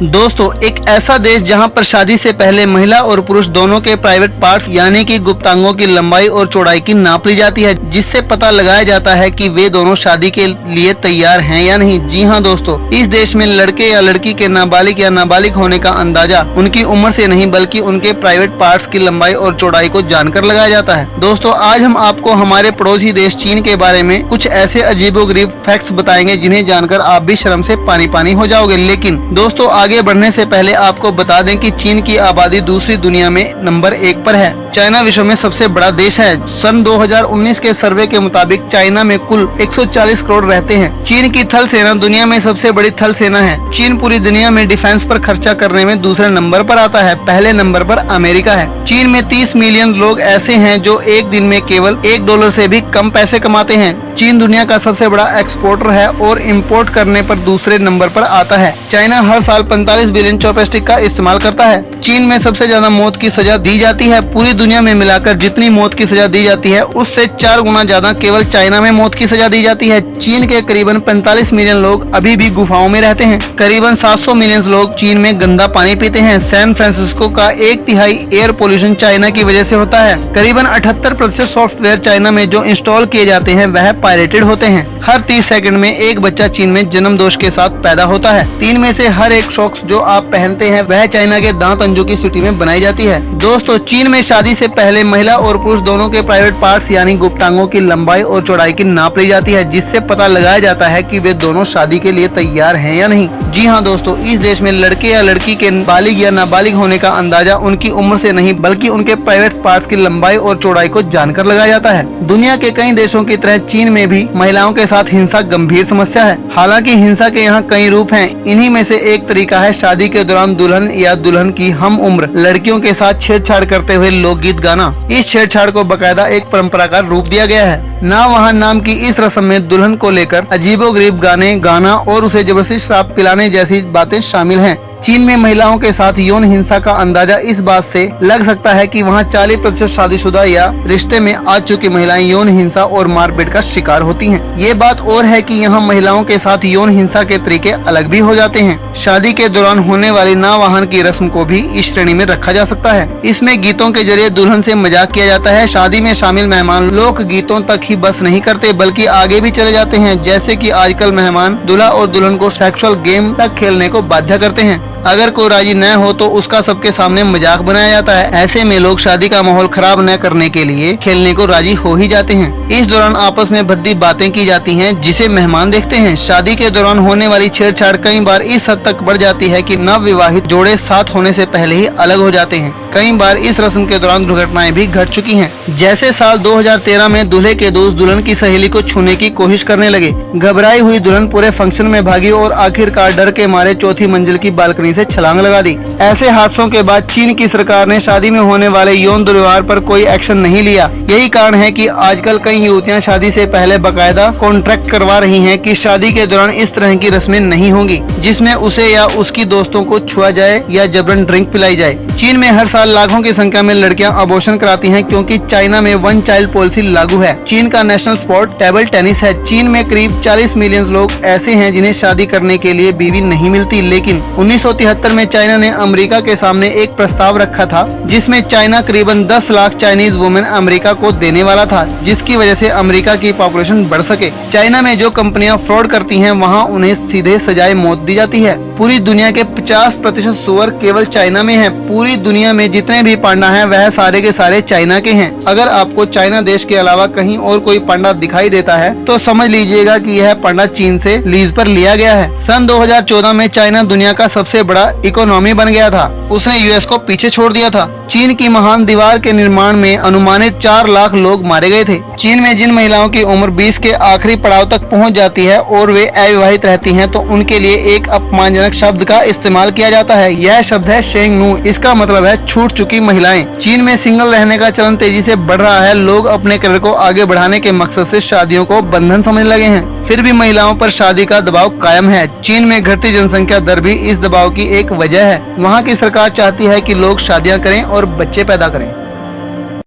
दोस्तों, एक ऐसा देश जहां पर शादी से पहले महिला और पुरुष दोनों के प्राइवेट पार्ट्स यानी कि गुप्तांगों की लंबाई और चौड़ाई की नाप ली जाती है, जिससे पता लगाया जाता है कि वे दोनों शादी के लिए तैयार हैं या नहीं। जी हां दोस्तों, इस देश में लड़के या लड़की के नाबालिग या नाबालिग होने का अंदाजा उनकी उम्र से नहीं बल्कि उनके प्राइवेट पार्ट्स की लंबाई और चौड़ाई को जानकर लगाया जाता है। दोस्तों, आज हम आपको हमारे पड़ोसी देश चीन के बारे में कुछ ऐसे अजीबोगरीब फैक्ट्स बताएंगे जिन्हें जानकर आप भी शर्म से पानी पानी हो जाओगे। लेकिन दोस्तों, आगे बढ़ने से पहले आपको बता दें कि चीन की आबादी दूसरी दुनिया में नंबर 1 पर है। चाइना विश्व में सबसे बड़ा देश है। सन 2019 के सर्वे के मुताबिक चाइना में कुल 140 करोड़ रहते हैं। चीन की थल सेना दुनिया में सबसे बड़ी थल सेना है। चीन पूरी दुनिया में डिफेंस पर खर्चा करने में दूसरे नंबर पर आता है। पहले नंबर पर अमेरिका है। चीन में 30 मिलियन लोग ऐसे हैं जो एक दिन में केवल $1 से भी कम पैसे कमाते हैं। चीन दुनिया का सबसे बड़ा एक्सपोर्टर है और इम्पोर्ट करने पर दूसरे नंबर पर आता है। चाइना हर साल 45 बिलियन चॉपस्टिक का इस्तेमाल करता है। चीन में सबसे ज्यादा मौत की सजा दी जाती है। पूरी दुनिया में मिलाकर जितनी मौत की सजा दी जाती है उससे 4 गुना ज्यादा केवल चाइना में मौत की सजा दी जाती है। चीन के करीबन 45 मिलियन लोग अभी भी गुफाओं में रहते हैं। करीबन 700 मिलियन लोग चीन में गंदा पानी पीते हैं। सैन फ्रांसिस्को का 1/3 एयर पोल्यूशन चाइना की वजह से होता है। करीबन 78% सॉफ्टवेयर चाइना में जो इंस्टॉल किए जाते हैं वह पायरेटेड होते हैं। हर 30 सेकंड में एक बच्चा चीन में जन्म दोष के साथ पैदा होता है। 3 में से हर एक सॉक्स जो आप पहनते हैं वह चाइना के दांत अंजू की सिटी में बनाई जाती है। दोस्तों, चीन में शादी से पहले महिला और पुरुष दोनों के प्राइवेट पार्ट्स यानी गुप्तांगों की लंबाई और चौड़ाई की नाप ली जाती है, जिससे पता लगाया जाता है कि वे दोनों शादी के लिए तैयार हैं या नहीं। जी हाँ दोस्तों, इस देश में लड़के या लड़की के बालिग या नाबालिग होने का अंदाजा उनकी उम्र से नहीं बल्कि उनके प्राइवेट पार्ट्स की लंबाई और चौड़ाई को जानकर लगाया जाता है। दुनिया के कई देशों की तरह चीन में भी महिलाओं के साथ हिंसा गंभीर समस्या है। हालांकि हिंसा के यहाँ कई रूप हैं। इन्हीं में से एक तरीका है शादी के दौरान दुल्हन या दुल्हन की हम उम्र लड़कियों के साथ छेड़छाड़ करते हुए लोकगीत गाना। इस छेड़छाड़ को बकायदा एक परंपरा का रूप दिया गया है। ना वहाँ नाम की इस रस्म में दुल्हन को लेकर अजीबोगरीब गाने गाना और उसे जबरदस्ती शराब पिलाने जैसी बातें शामिल हैं। चीन में महिलाओं के साथ यौन हिंसा का अंदाजा इस बात से लग सकता है कि वहाँ 40% शादीशुदा या रिश्ते में आ चुकी महिलाएं यौन हिंसा और मारपीट का शिकार होती हैं। ये बात और है कि यहाँ महिलाओं के साथ यौन हिंसा के तरीके अलग भी हो जाते हैं। शादी के दौरान होने वाली नावाहन की रस्म को भी इस श्रेणी में रखा जा सकता है। इसमें गीतों के जरिए दुल्हन से मजाक किया जाता है। शादी में शामिल मेहमान लोक गीतों तक ही बस नहीं करते बल्कि आगे भी चले जाते हैं। जैसे कि आजकल मेहमान दूल्हा और दुल्हन को सेक्सुअल गेम तक खेलने को बाध्य करते हैं। अगर कोई राजी न हो तो उसका सबके सामने मजाक बनाया जाता है। ऐसे में लोग शादी का माहौल खराब न करने के लिए खेलने को राजी हो ही जाते हैं। इस दौरान आपस में भद्दी बातें की जाती हैं जिसे मेहमान देखते हैं। शादी के दौरान होने वाली छेड़छाड़ कई बार इस हद तक बढ़ जाती है कि नवविवाहित जोड़े साथ होने से पहले ही अलग हो जाते हैं। कई बार इस रस्म के दौरान दुर्घटनाएं भी घट चुकी हैं। जैसे साल 2013 में दूल्हे के दोस्त दुल्हन की सहेली को छूने की कोशिश करने लगे। घबराई हुई दुल्हन पूरे फंक्शन में भागी और आखिरकार डर के मारे चौथी मंजिल की बालकनी से छलांग लगा दी। ऐसे हादसों के बाद चीन की सरकार ने शादी में होने वाले यौन दुर्व्यवहार पर कोई एक्शन नहीं लिया। यही कारण है कि आजकल कई युवतियां शादी से पहले बाकायदा कॉन्ट्रैक्ट करवा रही हैं कि शादी के दौरान इस तरह की रस्में नहीं होंगी जिसमें उसे या उसकी दोस्तों को छुआ जाए या जबरन ड्रिंक पिलाई जाए। चीन में हर साल लाखों की संख्या में लड़कियां अबॉर्शन कराती हैं क्योंकि चाइना में 1 चाइल्ड पॉलिसी लागू है। चीन का नेशनल स्पोर्ट टेबल टेनिस है। चीन में करीब 40 मिलियन लोग ऐसे हैं जिन्हें शादी करने के लिए बीवी नहीं मिलती। लेकिन 1973 में चाइना ने अमेरिका के सामने एक प्रस्ताव रखा था जिसमें चाइना करीबन 10 लाख चाइनीज वुमेन अमेरिका को देने वाला था, जिसकी वजह से अमेरिका की पॉपुलेशन बढ़ सके। चाइना में जो कंपनियां फ्रॉड करती हैं वहां उन्हें सीधे सजाए मौत दी जाती है। पूरी दुनिया के 50% सुअर केवल चाइना में है। पूरी दुनिया में जितने भी पांडा हैं वह सारे के सारे चाइना के हैं। अगर आपको चाइना देश के अलावा कहीं और कोई पांडा दिखाई देता है तो समझ लीजिएगा कि यह पांडा चीन से लीज पर लिया गया है। सन 2014 में चाइना दुनिया का सबसे बड़ा इकोनॉमी बन गया था। उसने यूएस को पीछे छोड़ दिया था। चीन की महान दीवार के निर्माण में अनुमानित 4 लाख लोग मारे गए थे। चीन में जिन महिलाओं की उम्र 20 के आखिरी पड़ाव तक पहुंच जाती है और वे अविवाहित रहती हैं तो उनके लिए एक अपमानजनक शब्द का इस्तेमाल किया जाता है। यह शब्द है शेंगनू। इसका मतलब है छूट चुकी महिलाएं। चीन में सिंगल रहने का चलन तेजी से बढ़ रहा है। लोग अपने करियर को आगे बढ़ाने के मकसद से शादियों को बंधन समझ लगे हैं। फिर भी महिलाओं पर शादी का दबाव कायम है। चीन में घटती जनसंख्या दर भी इस दबाव की एक वजह है। वहाँ की सरकार चाहती है कि लोग शादियां करें और बच्चे पैदा करें।